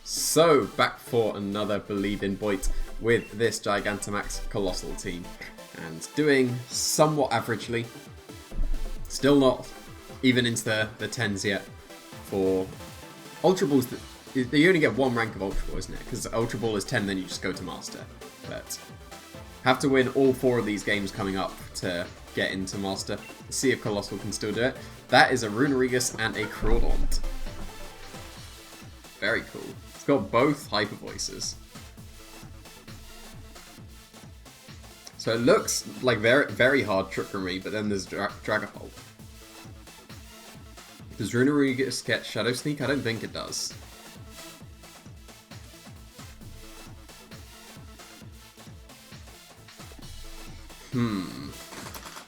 So, back for another Believe in Boyt with this Gigantamax Colossal team. And doing somewhat averagely. Still not even into the 10s yet for Ultra Balls. You only get one rank of Ultra Ball, isn't it? Because Ultra Ball is 10, then you just go to Master. But have to win all 4 of these games coming up to get into Master. See if Colossal can still do it. That is a Runerigus and a Crawdaunt. Very cool. It's got both Hyper Voices. So it looks like very, very hard Trick Room, but then there's Dragapult. Does Runerigus get Shadow Sneak? I don't think it does.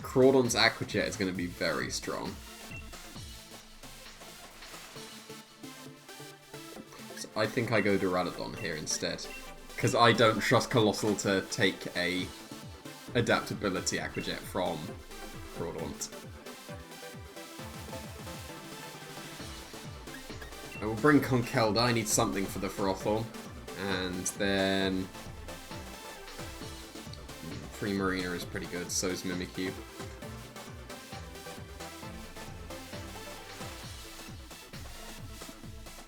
Crawdaunt's Aqua Jet is going to be very strong. So I think I go Duraludon here instead. Because I don't trust Colossal to take a adaptability Aqua Jet from Crawdaunt. I will bring Conkelda. I need something for the Frothorn. And then Primarina is pretty good, so is Mimikyu.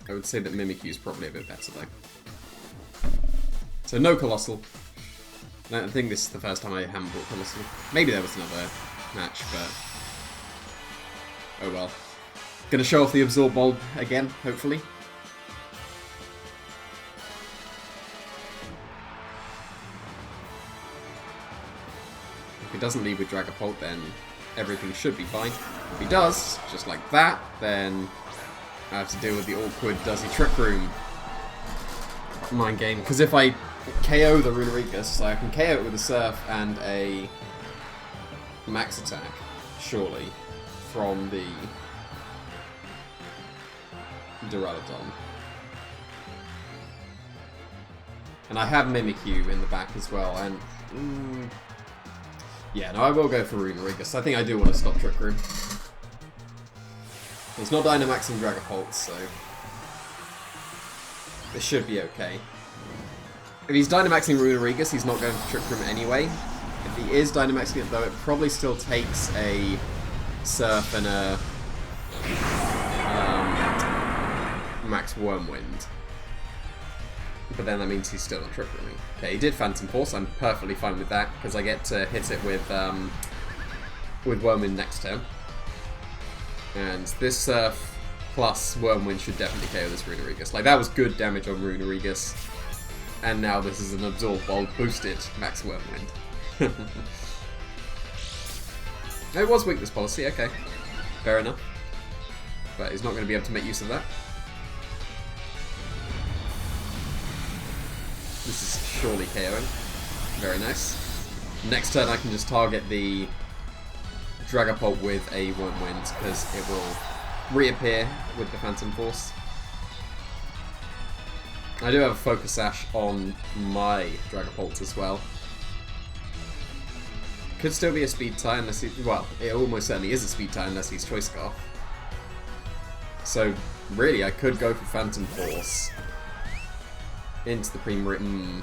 I would say that Mimikyu is probably a bit better though. So no Colossal. I think this is the first time I haven't bought Colossal. Maybe there was another match, but oh well. Gonna show off the Absorb Bulb again, hopefully. If he doesn't lead with Dragapult, then everything should be fine. If he does, just like that, then I have to deal with the awkward does he Trick Room mind game. Because if I KO the Runerigus, I can KO it with a Surf and a Max Attack, surely, from the Duraludon. And I have Mimikyu in the back as well, and yeah, no, I will go for Runerigus. I think I do want to stop Trick Room. He's not Dynamaxing Dragapult, so this should be okay. If he's Dynamaxing Runerigus, he's not going for Trick Room anyway. If he is Dynamaxing it though, it probably still takes a Surf and a Max Wormwind. But then that means he's still not Trick Rooming. Okay, he did Phantom Force, I'm perfectly fine with that, because I get to hit it with Wormwind next turn. And this Surf plus Wormwind should definitely KO this Runerigus. Like, that was good damage on Runerigus. And now this is an Absorb Bulb boosted Max Wormwind. It was Weakness Policy, okay. Fair enough. But he's not going to be able to make use of that. This is surely KOing. Very nice. Next turn I can just target the Dragapult with a Wormwind, because it will reappear with the Phantom Force. I do have a Focus Sash on my Dragapult as well. Could still be a Speed Tie unless he... well, it almost certainly is a Speed Tie unless he's Choice Scarf. So, really, I could go for Phantom Force into the Primarina.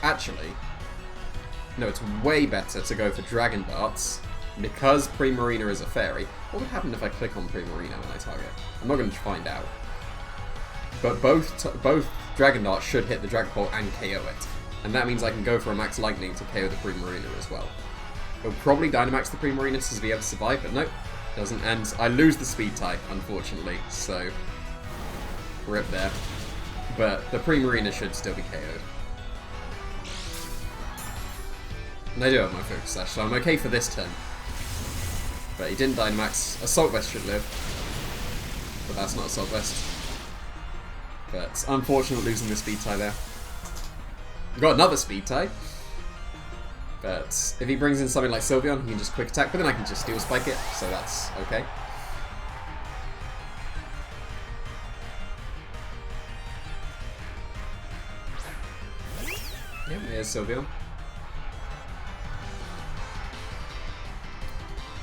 Actually, no, it's way better to go for Dragon Darts, because Primarina is a fairy. What would happen if I click on Primarina when I target? I'm not going to find out. But both Dragon Darts should hit the Dragapult and KO it. And that means I can go for a Max Lightning to KO the Primarina as well. It'll probably Dynamax the Primarina to be able to survive, but nope, doesn't. And I lose the Speed Type, unfortunately, so rip there. But the Primarina should still be KO'd. And I do have my Focus Sash, so I'm okay for this turn. But he didn't Dynamax. Assault Vest should live. But that's not Assault Vest. But unfortunate losing the Speed Tie there. We've got another Speed Tie. But if he brings in something like Sylveon, he can just Quick Attack, but then I can just Steel Spike it, so that's okay. Yep, here's Sylveon.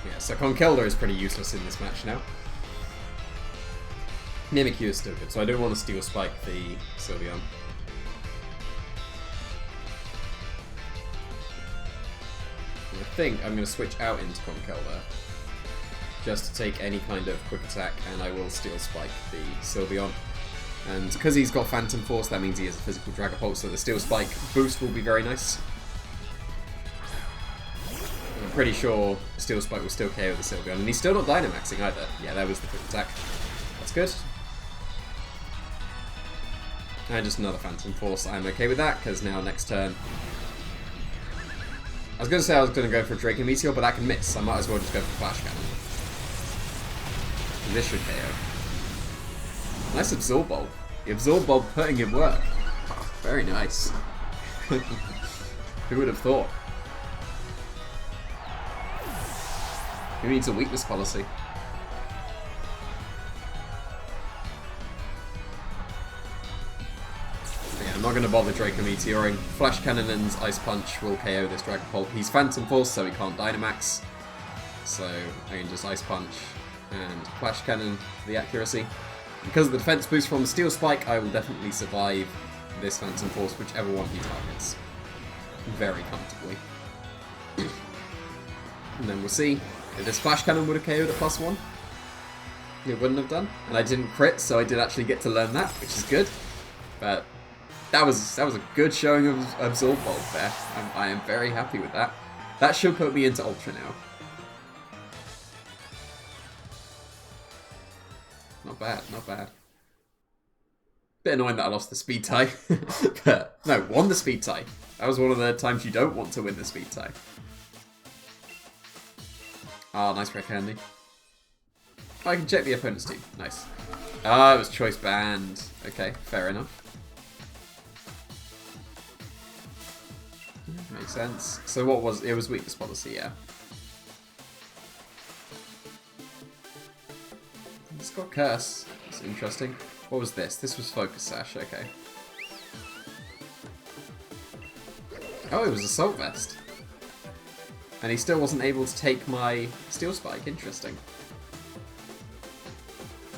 Yeah, so Conkelda is pretty useless in this match now. Mimikyu is still good, so I don't want to Steel Spike the Sylveon. I think I'm going to switch out into Conkel there, just to take any kind of quick attack, and I will Steel Spike the Sylveon. And because he's got Phantom Force, that means he has a physical Dragapult, so the Steel Spike boost will be very nice. And I'm pretty sure Steel Spike will still KO the Sylveon, and he's still not Dynamaxing either. Yeah, that was the quick attack. That's good. And just another Phantom Force. I'm okay with that, because now next turn... I was going to say I was going to go for a Draco Meteor, but that can miss. I might as well just go for Flash Cannon. And this should KO. Nice Absorb Bulb. The Absorb Bulb putting in work. Very nice. Who would have thought? Who needs a weakness policy? I'm not going to bother Draco Meteoring. Flash Cannon and Ice Punch will KO this Dragapult. He's Phantom Force, so he can't Dynamax. So I can just Ice Punch and Flash Cannon for the accuracy. Because of the defense boost from Steel Spike, I will definitely survive this Phantom Force, whichever one he targets. Very comfortably. And then we'll see if this Flash Cannon would have KO'd at +1. It wouldn't have done. And I didn't crit, so I did actually get to learn that, which is good. But that was a good showing of Absorb Bulb there. I am very happy with that. That should put me into Ultra now. Not bad, not bad. Bit annoying that I lost the speed tie. But, no, won the speed tie. That was one of the times you don't want to win the speed tie. Ah, nice Red Candy. Oh, I can check the opponent's team. Nice. Ah, it was choice banned. Okay, fair enough. Makes sense. So what was... It was weakness policy, yeah. It's got Curse. That's interesting. What was this? This was Focus Sash, okay. Oh, it was Assault Vest. And he still wasn't able to take my Steel Spike. Interesting.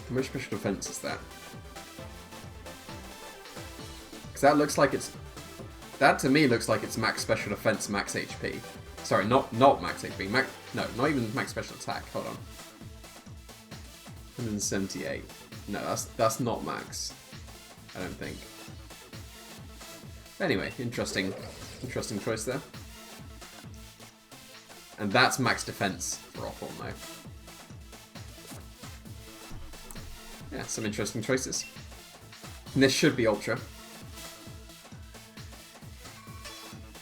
How much special defense is that? Because that looks like it's... That to me looks like it's max special defense, max HP. Sorry, not max HP. No, not even max special attack. Hold on. 178. No, that's not max. I don't think. Anyway, interesting choice there. And that's max defense for Ophorn though. Yeah, some interesting choices. And this should be Ultra.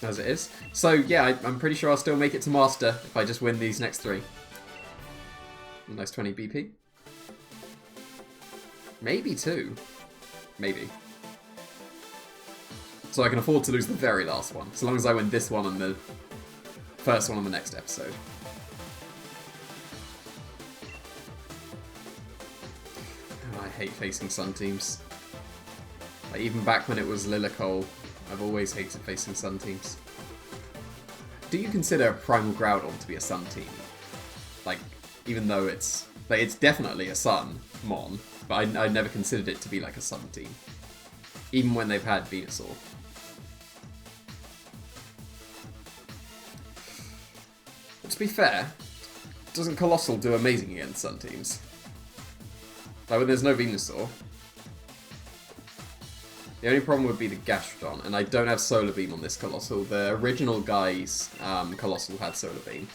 As it is. So yeah, I'm pretty sure I'll still make it to Master if I just win these next 3. Nice 20 BP. Maybe 2. Maybe. So I can afford to lose the very last one, so long as I win this one and the first one on the next episode. Oh, I hate facing Sun teams. Like, even back when it was Lilicole, I've always hated facing Sun teams. Do you consider Primal Groudon to be a Sun team? Like, even though it's... Like, it's definitely a Sun Mon, but I never considered it to be like a Sun team. Even when they've had Venusaur. But to be fair, doesn't Colossal do amazing against Sun teams? Like, when there's no Venusaur. The only problem would be the Gastrodon, and I don't have Solar Beam on this Colossal. The original guy's Colossal had Solar Beam,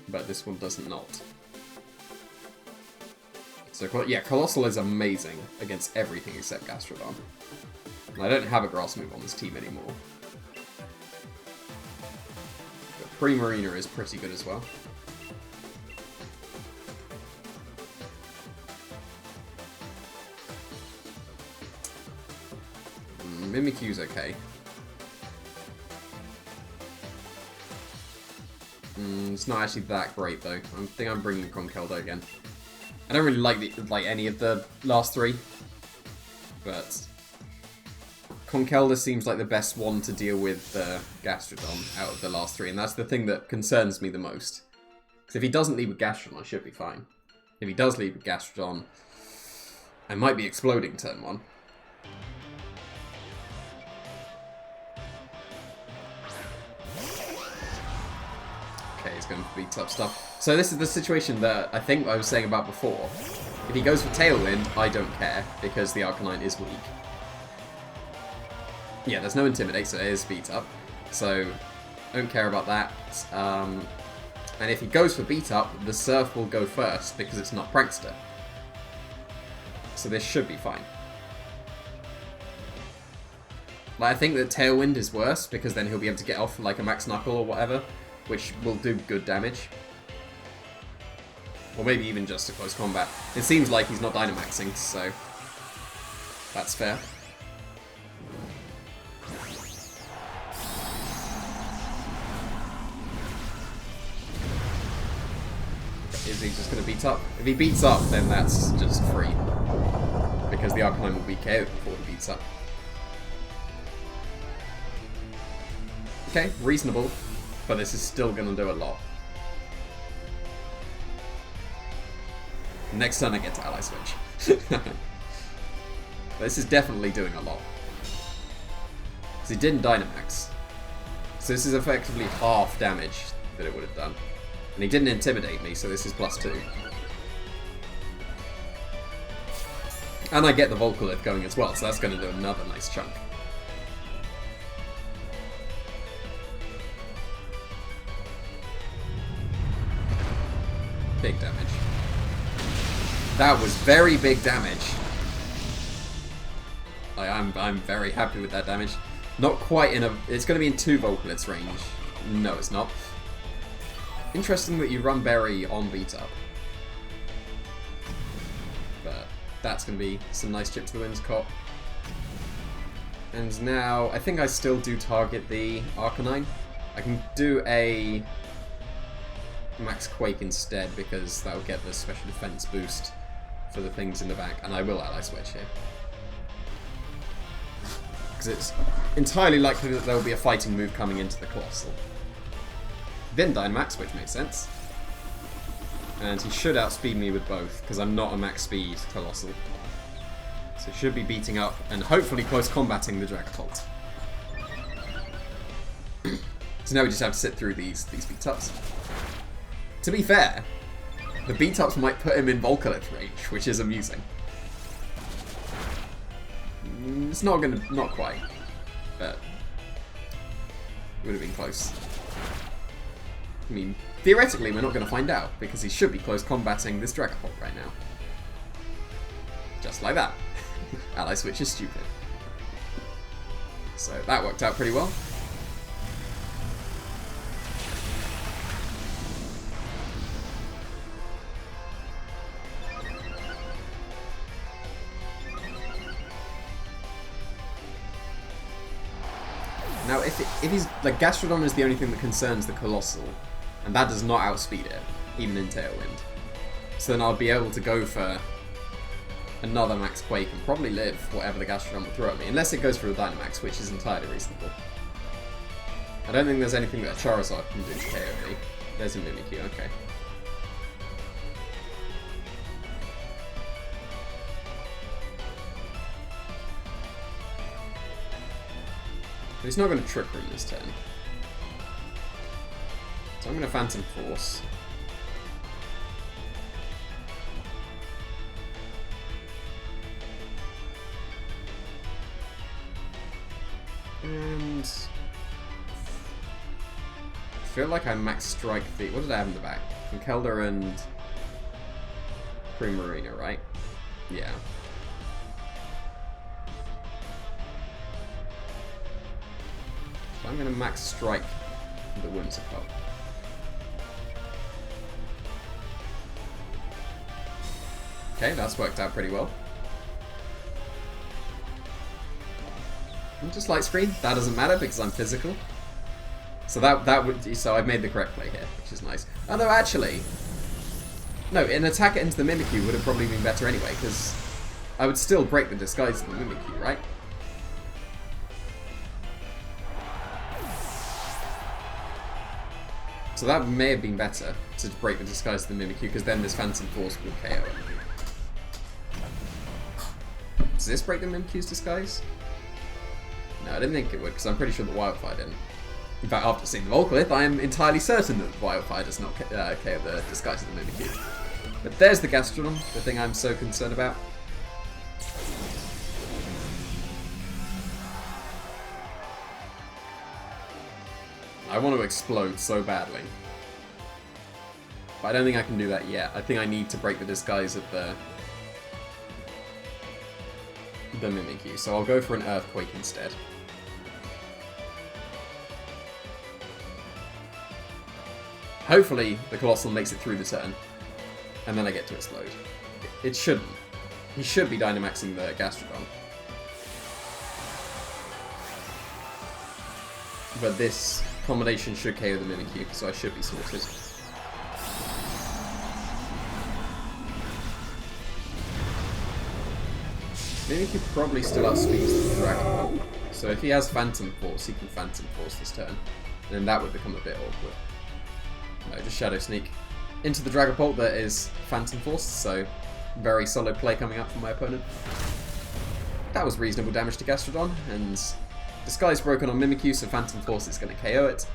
but this one doesn't not. So yeah, Colossal is amazing against everything except Gastrodon. And I don't have a Grass move on this team anymore. But Primarina is pretty good as well. Mimikyu's okay. It's not actually that great though. I think I'm bringing Conkeldurr again. I don't really like any of the last 3, but Conkeldurr seems like the best one to deal with Gastrodon out of the last 3, and that's the thing that concerns me the most. Because if he doesn't lead with Gastrodon, I should be fine. If he does lead with Gastrodon, I might be exploding turn 1. Okay, he's going for beat up stuff. So this is the situation that I think I was saying about before. If he goes for Tailwind, I don't care, because the Arcanine is weak. Yeah, there's no Intimidate, so it is beat up. So, I don't care about that. And if he goes for beat up, the Surf will go first, because it's not Prankster. So this should be fine. Like, I think that Tailwind is worse, because then he'll be able to get off like a Max Knuckle or whatever, which will do good damage. Or maybe even just a close combat. It seems like he's not Dynamaxing, so that's fair. Is he just going to beat up? If he beats up, then that's just free. Because the Arcanine will be KO'd before he beats up. Okay, reasonable. But this is still going to do a lot. Next turn I get to Ally Switch. This is definitely doing a lot. Because he didn't Dynamax. So this is effectively half damage that it would have done. And he didn't Intimidate me, so this is +2. And I get the Volcolith going as well, so that's going to do another nice chunk. Big damage. That was very big damage. I'm very happy with that damage. Not quite in a... It's going to be in 2 Volcoliths range. No, it's not. Interesting that you run Berry on beat up. But that's going to be some nice chip to the Whimsicott. And now, I think I still do target the Arcanine. I can do a Max Quake instead, because that will get the special defense boost for the things in the back, and I will Ally Switch here. Because it's entirely likely that there will be a fighting move coming into the Colossal. Then Dynamax, which makes sense. And he should outspeed me with both, because I'm not a max speed Colossal. So he should be beating up, and hopefully close combating the Dragapult. So now we just have to sit through these beat-ups. To be fair, the beat-ups might put him in Volcolith range, which is amusing. It's not quite, but it would have been close. I mean, theoretically we're not going to find out, because he should be close combating this Dragapult right now. Just like that. Ally Switch is stupid. So that worked out pretty well. Now, if he's like, Gastrodon is the only thing that concerns the Colossal, and that does not outspeed it, even in Tailwind. So then I'll be able to go for another Max Quake and probably live whatever the Gastrodon will throw at me, unless it goes for a Dynamax, which is entirely reasonable. I don't think there's anything that a Charizard can do to KO me. There's a Mimikyu, okay. But he's not going to Trick Room this turn. So I'm going to Phantom Force. And I feel like I Max Strike the... What did I have in the back? Conkeldurr and Primarina, right? Yeah. So I'm going to Max Strike the Whimsicott. Okay, that's worked out pretty well. And just light screen. That doesn't matter because I'm physical. So so I've made the correct play here, which is nice. Although actually, no, an attack into the Mimikyu would have probably been better anyway, because I would still break the disguise of the Mimikyu, right? So that may have been better, to break the disguise of the Mimikyu, because then this Phantom Force will KO it. Does this break the Mimikyu's disguise? No, I didn't think it would, because I'm pretty sure the Wildfire didn't. In fact, after seeing the Volclith, I am entirely certain that the Wildfire does not KO the disguise of the Mimikyu. But there's the Gastrodon, the thing I'm so concerned about. I want to explode so badly. But I don't think I can do that yet. I think I need to break the disguise of the Mimikyu, so I'll go for an Earthquake instead. Hopefully the Colossal makes it through the turn, and then I get to explode. It shouldn't. He should be Dynamaxing the Gastrodon. But this combination should KO the Mimikyu, so I should be sorted. Mimikyu probably still outspeeds the Dragon Ball, so if he has Phantom Force, he can Phantom Force this turn, and then that would become a bit awkward. No, just Shadow Sneak. Into the Dragon Bolt that is Phantom Force, so very solid play coming up from my opponent. That was reasonable damage to Gastrodon, and Disguise broken on Mimikyu, so Phantom Force is going to KO it.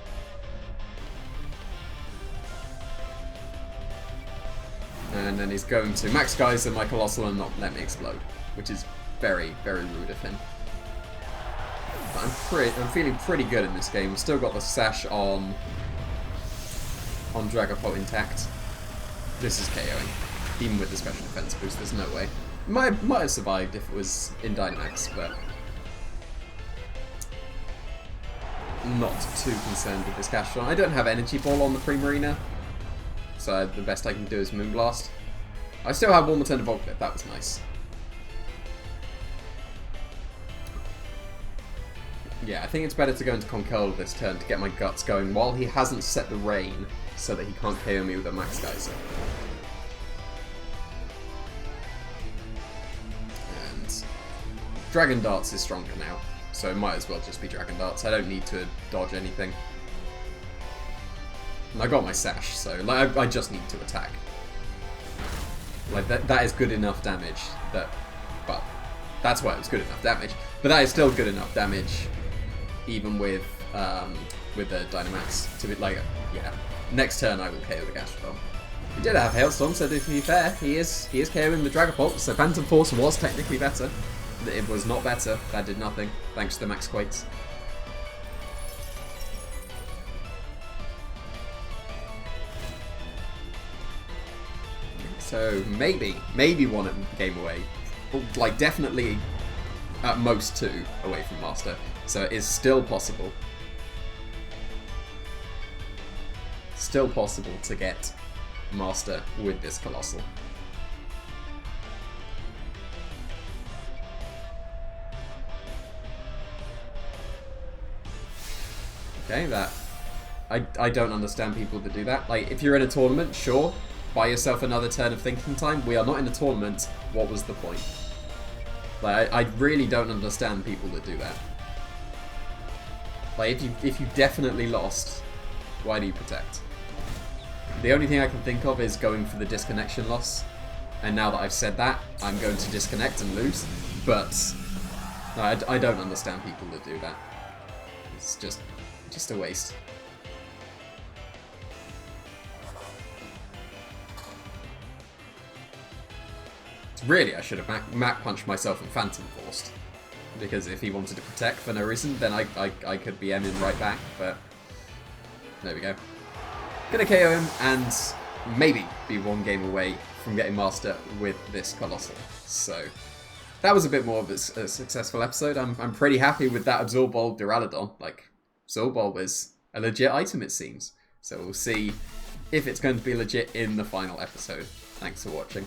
And then he's going to Max Geyser my Colossal and not let me explode, which is very, very rude of him. But I'm feeling pretty good in this game. We've still got the Sash on Dragapult intact. This is KOing. Even with the special defense boost, there's no way. Might have survived if it was in Dynamax, but not too concerned with this Gastrodon. I don't have Energy Ball on the Primarina, so the best I can do is Moonblast. I still have one more turn of Volclip, that was nice. Yeah, I think it's better to go into Conkeldurr this turn to get my guts going while he hasn't set the rain so that he can't KO me with a Max Geyser. And Dragon Darts is stronger now, so it might as well just be Dragon Darts. I don't need to dodge anything. And I got my Sash, so like, I just need to attack. Like that is good enough damage that, well, that's why it was good enough damage. But that is still good enough damage, even with the Dynamax to be like, yeah. Next turn I will KO the Gastrodon. He did have Hailstorm, so to be fair, he is KOing the Dragapult. So Phantom Force was technically better. It was not better. That did nothing, thanks to the Max Quakes. So maybe one game away. Like definitely at most 2 away from Master. So it is still possible. Still possible to get Master with this Colossal. Okay, that I don't understand people that do that. Like, if you're in a tournament, sure, buy yourself another turn of thinking time. We are not in a tournament. What was the point? Like, I really don't understand people that do that. Like, if you definitely lost, why do you protect? The only thing I can think of is going for the disconnection loss. And now that I've said that, I'm going to disconnect and lose. But no, I don't understand people that do that. It's just a waste. Really, I should have Mach punched myself and Phantom Forced. Because if he wanted to protect for no reason, then I could be Ming right back, but there we go. Gonna KO him and maybe be 1 game away from getting Master with this Colossal. So that was a bit more of a successful episode. I'm pretty happy with that Absorb Ball Duraludon. Like, Absorb Ball was a legit item, it seems. So we'll see if it's going to be legit in the final episode. Thanks for watching.